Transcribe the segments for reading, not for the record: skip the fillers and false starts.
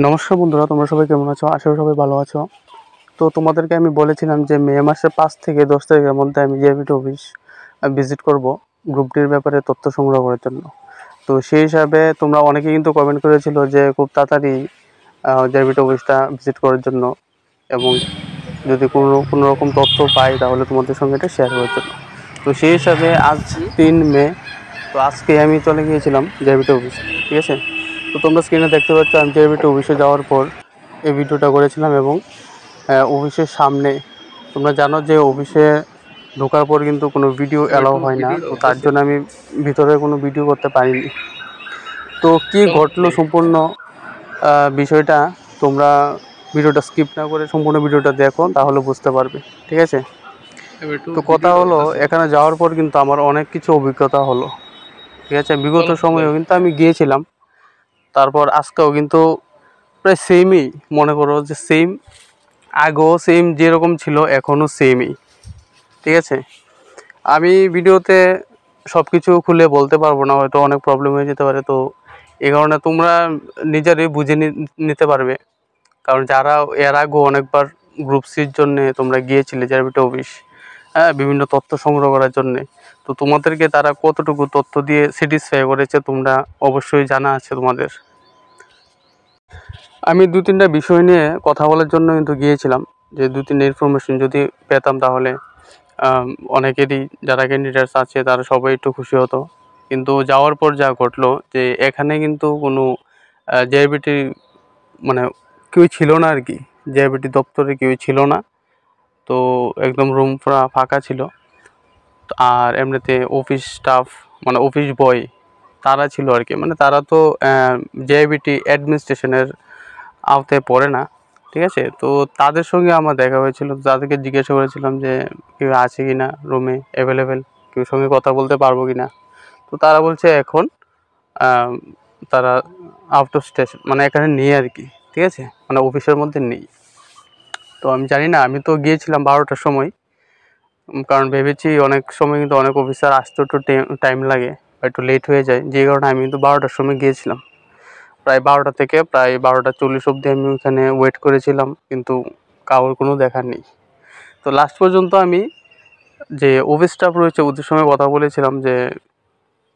নমস্কার বন্ধুরা, তোমরা সবাই কেমন আছো? আশা করি সবাই ভালো আছো। তো তোমাদেরকে আমি বলেছিলাম যে মে মাসের 5 থেকে 10 তারিখের মধ্যে আমি জেআরবিটি অফিস ভিজিট করব গ্রুপটির ব্যাপারে তথ্য সংগ্রহ করার জন্য। তো সেই হিসাবে তোমরা অনেকেই কিন্তু কমেন্ট করেছিল যে খুব তাড়াতাড়ি জেআরবিটি অফিসটা ভিজিট করার জন্য, এবং যদি কোনো রকম তথ্য পাই তাহলে তোমাদের সঙ্গে এটা শেয়ার করার জন্য। তো সেই হিসাবে আজ 3 মে, তো আজকে আমি চলে গিয়েছিলাম জেআরবিটি অফিসে, ঠিক আছে? তো তোমরা স্ক্রিনে দেখতে পাচ্ছ আমি জেআরবিটি অফিসে যাওয়ার পর এই ভিডিওটা করেছিলাম, এবং অফিসের সামনে তোমরা জানো যে অফিসে ঢোকার পর কিন্তু কোনো ভিডিও অ্যালাউ হয় না, তো তার জন্য আমি ভিতরে কোনো ভিডিও করতে পারিনি। তো কি ঘটলো সম্পূর্ণ বিষয়টা তোমরা ভিডিওটা স্কিপ না করে সম্পূর্ণ ভিডিওটা দেখো, তাহলে বুঝতে পারবে, ঠিক আছে? তো কথা হলো, এখানে যাওয়ার পর কিন্তু আমার অনেক কিছু অভিজ্ঞতা হলো, ঠিক আছে? বিগত সময়েও কিন্তু আমি গিয়েছিলাম, তারপর আজকেও কিন্তু প্রায় সেমই, মনে করো যে সেম, আগেও সেম যেরকম ছিল এখনও সেমই, ঠিক আছে? আমি ভিডিওতে সব কিছু খুলে বলতে পারবো না, হয়তো অনেক প্রবলেম হয়ে যেতে পারে। তো এই কারণে তোমরা নিজেরাই বুঝে নিতে পারবে, কারণ যারা এর আগেও অনেকবার গ্রুপ সির জন্যে তোমরা গিয়েছিলে জেআরবিটি অফিস, হ্যাঁ, বিভিন্ন তথ্য সংগ্রহ করার জন্যে, তো তোমাদেরকে তারা কতটুকু তথ্য দিয়ে স্যাটিসফাই করেছে তোমরা অবশ্যই জানা আছে তোমাদের। আমি 2-3টা বিষয় নিয়ে কথা বলার জন্য কিন্তু গিয়েছিলাম, যে 2-3টা ইনফরমেশন যদি পেতাম তাহলে অনেকেরই যারা ক্যান্ডিডেটস আছে তারা সবাই একটু খুশি হতো। কিন্তু যাওয়ার পর যা ঘটলো, যে এখানে কিন্তু কোনো জেআরবিটি মানে কেউ ছিল না আর কি, জেআরবিটি দপ্তরে কেউ ছিল না। তো একদম রুম পুরা ফাঁকা ছিল। আর এমনিতে অফিস স্টাফ, মানে অফিস বয় তারা ছিল আর কি, মানে তারা তো জেআরবিটি অ্যাডমিনিস্ট্রেশনের আওতায় পড়ে না, ঠিক আছে? তো তাদের সঙ্গে আমার দেখা হয়েছিল, তাদেরকে জিজ্ঞাসা করেছিলাম যে কেউ আছে কি না রুমে অ্যাভেলেবেল, কেউ সঙ্গে কথা বলতে পারবো কি না। তো তারা বলছে এখন তারা আউট অফ স্টেশন, মানে এখানে নেই আর কি, ঠিক আছে? মানে অফিসের মধ্যে নেই। তো আমি জানি না, আমি তো গিয়েছিলাম 12টার সময়, কারণ ভেবেছি অনেক সময় কিন্তু অনেক অফিসার আসতে একটু টাইম লাগে বা একটু লেট হয়ে যায়, যে কারণে আমি কিন্তু 12টার সময় গিয়েছিলাম। প্রায় 12টা থেকে প্রায় 12টা 40 অবধি আমি ওখানে ওয়েট করেছিলাম, কিন্তু কারোর কোনো দেখা নেই। তো লাস্ট পর্যন্ত আমি যে অফিস স্টাফ রয়েছে ওদের সঙ্গে কথা বলেছিলাম, যে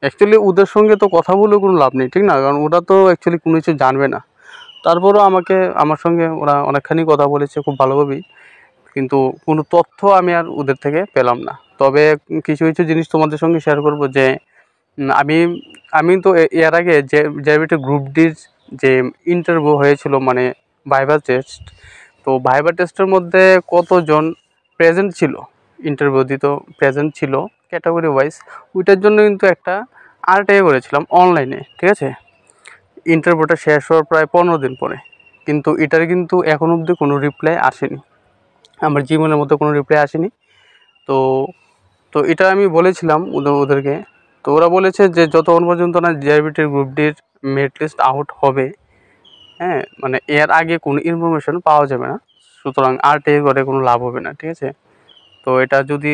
অ্যাকচুয়ালি ওদের সঙ্গে তো কথা বলেও কোনো লাভ নেই, ঠিক না? কারণ ওরা তো অ্যাকচুয়ালি কোনো কিছু জানবে না। তারপরেও আমার সঙ্গে ওরা অনেকখানি কথা বলেছে খুব ভালোভাবেই, কিন্তু কোনো তথ্য আমি আর ওদের থেকে পেলাম না। তবে কিছু কিছু জিনিস তোমাদের সঙ্গে শেয়ার করব, যে আমি আমি তো এর আগে যে জেআরবিটি গ্রুপ ডির যে ইন্টারভিউ হয়েছিল, মানে ভাইভা টেস্ট, তো ভাইভা টেস্টের মধ্যে কতজন প্রেজেন্ট ছিল, ইন্টারভিউ দিত প্রেজেন্ট ছিল ক্যাটাগরি ওয়াইজ, ওইটার জন্য কিন্তু একটা আরটিআই করেছিলাম অনলাইনে, ঠিক আছে? ইন্টারভিউটা শেষ হওয়ার প্রায় 15 দিন পরে, কিন্তু এটার কিন্তু এখন অবধি কোনো রিপ্লাই আসেনি, আমার জীবনের মধ্যে কোনো রিপ্লাই আসেনি। তো তো এটা আমি বলেছিলাম ওদেরকে। তো ওরা বলেছে যে যতক্ষণ পর্যন্ত না জেআরবিটির গ্রুপ ডির মেরিট লিস্ট আউট হবে, হ্যাঁ, মানে এর আগে কোনো ইনফরমেশন পাওয়া যাবে না, সুতরাং আরটিআই করে কোনো লাভ হবে না, ঠিক আছে? তো এটা যদি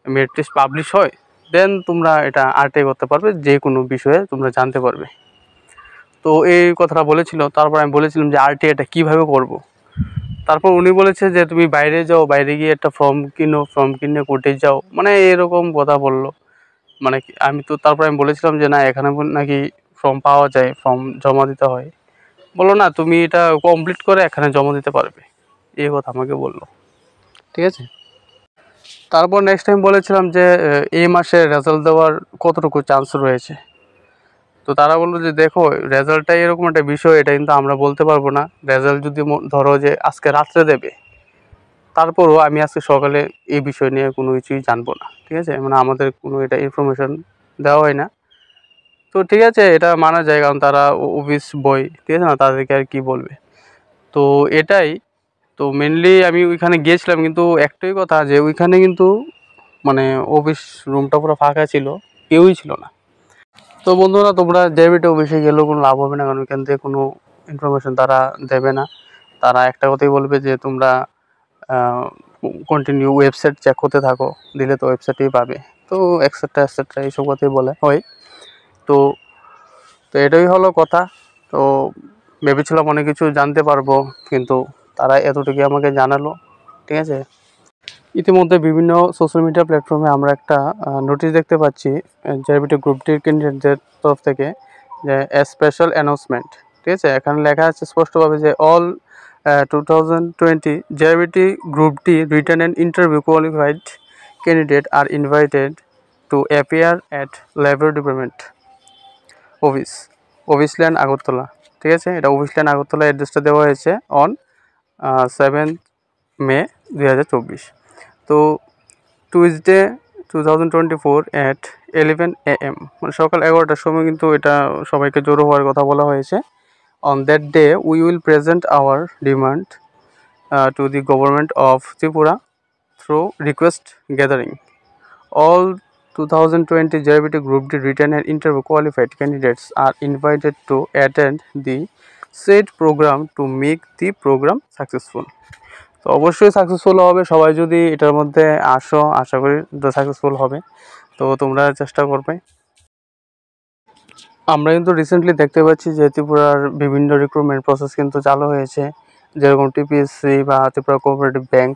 মেরিট লিস্ট পাবলিশ হয়, দেন তোমরা এটা আরটিআই করতে পারবে, যে কোনো বিষয়ে তোমরা জানতে পারবে। তো এই কথাটা বলেছিল। তারপর আমি বলেছিলাম যে আরটিআইটা কীভাবে করব। তারপর উনি বলেছে যে তুমি বাইরে যাও, বাইরে গিয়ে একটা ফর্ম কিনো, ফর্ম কিনে কোর্টে যাও, মানে এরকম কথা বললো। মানে আমি তো তারপর আমি বলেছিলাম যে না, এখানে নাকি ফর্ম পাওয়া যায়, ফর্ম জমা দিতে হয়। বললো না, তুমি এটা কমপ্লিট করে এখানে জমা দিতে পারবে, এই কথা আমাকে বললো, ঠিক আছে? তারপর নেক্সট টাইম বলেছিলাম যে এই মাসে রেজাল্ট দেওয়ার কতটুকু চান্স রয়েছে। তো তারা বললো যে দেখো, রেজাল্টটাই এরকম একটা বিষয়, এটা কিন্তু আমরা বলতে পারবো না। রেজাল্ট যদি ধরো যে আজকে রাত্রে দেবে, তারপরও আমি আজকে সকালে এই বিষয় নিয়ে কোনো কিছুই জানবো না, ঠিক আছে? মানে আমাদের কোনো এটা ইনফরমেশন দেওয়া হয় না। তো ঠিক আছে, এটা মানা যায়, কারণ তারা অফিস বয়, ঠিক আছে না, তাদেরকে আর কি বলবে। তো এটাই। তো মেনলি আমি ওইখানে গিয়েছিলাম, কিন্তু একটাই কথা, যে ওইখানে কিন্তু মানে অফিস রুমটা পুরো ফাঁকা ছিল, কেউই ছিল না। তো বন্ধুরা, তোমরা জেআরবিটি অফিসে গেলেও কোনো লাভ হবে না, কারণ ওইখান থেকে কোনো ইনফরমেশন তারা দেবে না। তারা একটা কথাই বলবে যে তোমরা কন্টিনিউ ওয়েবসাইট চেক করতে থাকো, দিলে তো ওয়েবসাইটেই পাবে। তো এক্সেট্রা এক্সেট্রা এইসব কথাই বলে হয়। তো তো এটাই হলো কথা। তো ভেবেছিলাম অনেক কিছু জানতে পারবো, কিন্তু তারা এতটুকু আমাকে জানালো। ঠিক আছে, ইতিমধ্যে বিভিন্ন সোশ্যাল মিডিয়া প্ল্যাটফর্মে আমরা একটা নোটিশ দেখতে পাচ্ছি জেআরবিটি গ্রুপটির ক্যান্ডিডেটদের তরফ থেকে, যে স্পেশাল অ্যানাউন্সমেন্ট। ঠিক আছে, এখানে লেখা আছে স্পষ্টভাবে যে অল 2020 জেআরবিটি গ্রুপটি written and interview qualified candidate are invited to appear at labour department office, office lane Agartala. ঠিক আছে, এটা অফিস ল্যান্ড আগরতলা অ্যাড্রেসটা দেওয়া হয়েছে অন 7 মে 2024। তো টুইসডে 2024 অ্যাট 11 AM, মানে সকাল 11টার সময় কিন্তু এটা সবাইকে জড়ো হওয়ার কথা বলা হয়েছে। On that day we will present hour demand to the government of Tripura through request gathering. All 2020 JRBT Group D written and interview qualified candidates are invited to attend the said program to make the program successful. তো অবশ্যই successful হবে, সবাই যদি এটার মধ্যে আসো, আশা করি তো সাকসেসফুল হবে। তো তোমরা চেষ্টা করবে। আমরা কিন্তু রিসেন্টলি দেখতে পাচ্ছি যে ত্রিপুরার বিভিন্ন রিক্রুটমেন্ট প্রসেস কিন্তু চালু হয়েছে, যেরকম টিপিএসসি বা ত্রিপুরা কোঅপারেটিভ ব্যাংক।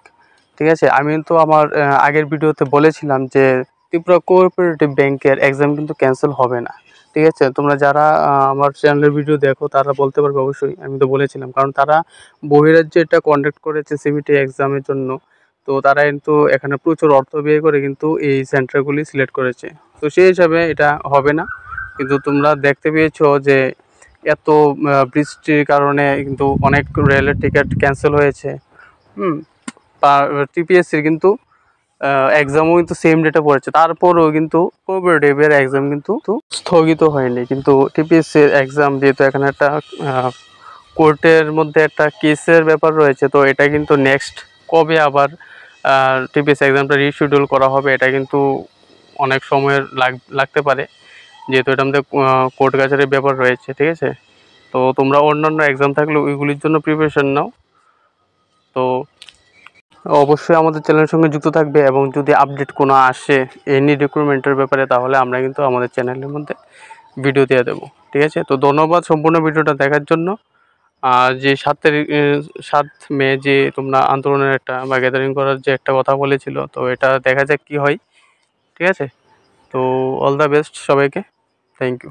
ঠিক আছে, আমি কিন্তু আমার আগের ভিডিওতে বলেছিলাম যে ত্রিপুরা কোঅপারেটিভ ব্যাংকের এক্সাম কিন্তু ক্যান্সেল হবে না। ঠিক আছে, তোমরা যারা আমার চ্যানেলের ভিডিও দেখো তারা বলতে পারবে অবশ্যই, আমি তো বলেছিলাম, কারণ তারা বহিরাজ্যে এটা কন্ডাক্ট করেছে সিবিটি এক্সামের জন্য। তো তারা কিন্তু এখানে প্রচুর অর্থ ব্যয় করে কিন্তু এই সেন্টারগুলি সিলেক্ট করেছে। তো সেই হিসাবে এটা হবে না। কিন্তু তোমরা দেখতে পেয়েছো যে এত বৃষ্টির কারণে কিন্তু অনেক রেলের টিকিট ক্যান্সেল হয়েছে। টিপিএসসির কিন্তু এক্সামও কিন্তু সেম ডেটে পড়েছে, তারপরেও কিন্তু কোঅপারেটিভের এক্সাম কিন্তু স্থগিত হয়নি। কিন্তু টিপিএসসির এক্সাম যেহেতু এখানে একটা কোর্টের মধ্যে একটা কেসের ব্যাপার রয়েছে, তো এটা কিন্তু নেক্সট কবে আবার টিপিএসসি এক্সামটা রিশিডিউল করা হবে এটা কিন্তু অনেক সময়ের লাগতে পারে, যেহেতু এটা আমাদের কোর্ট কাছারির ব্যাপার রয়েছে। ঠিক আছে, তো তোমরা অন্যান্য এক্সাম থাকলে ওইগুলির জন্য প্রিপারেশন নাও। তো অবশ্যই আমাদের চ্যানেলের সঙ্গে যুক্ত থাকবে, এবং যদি আপডেট কোনো আসে এনি রিক্রুটমেন্টের ব্যাপারে তাহলে আমরা কিন্তু আমাদের চ্যানেলের মধ্যে ভিডিও দিয়ে দেবো। ঠিক আছে, তো ধন্যবাদ সম্পূর্ণ ভিডিওটা দেখার জন্য। আর যে 7 মে যে তোমরা আন্দোলনের একটা বা গ্যাদারিং করার যে একটা কথা বলেছিল, তো এটা দেখা যাক কী হয়। ঠিক আছে, তো অল দ্য বেস্ট সবাইকে, থ্যাংক ইউ।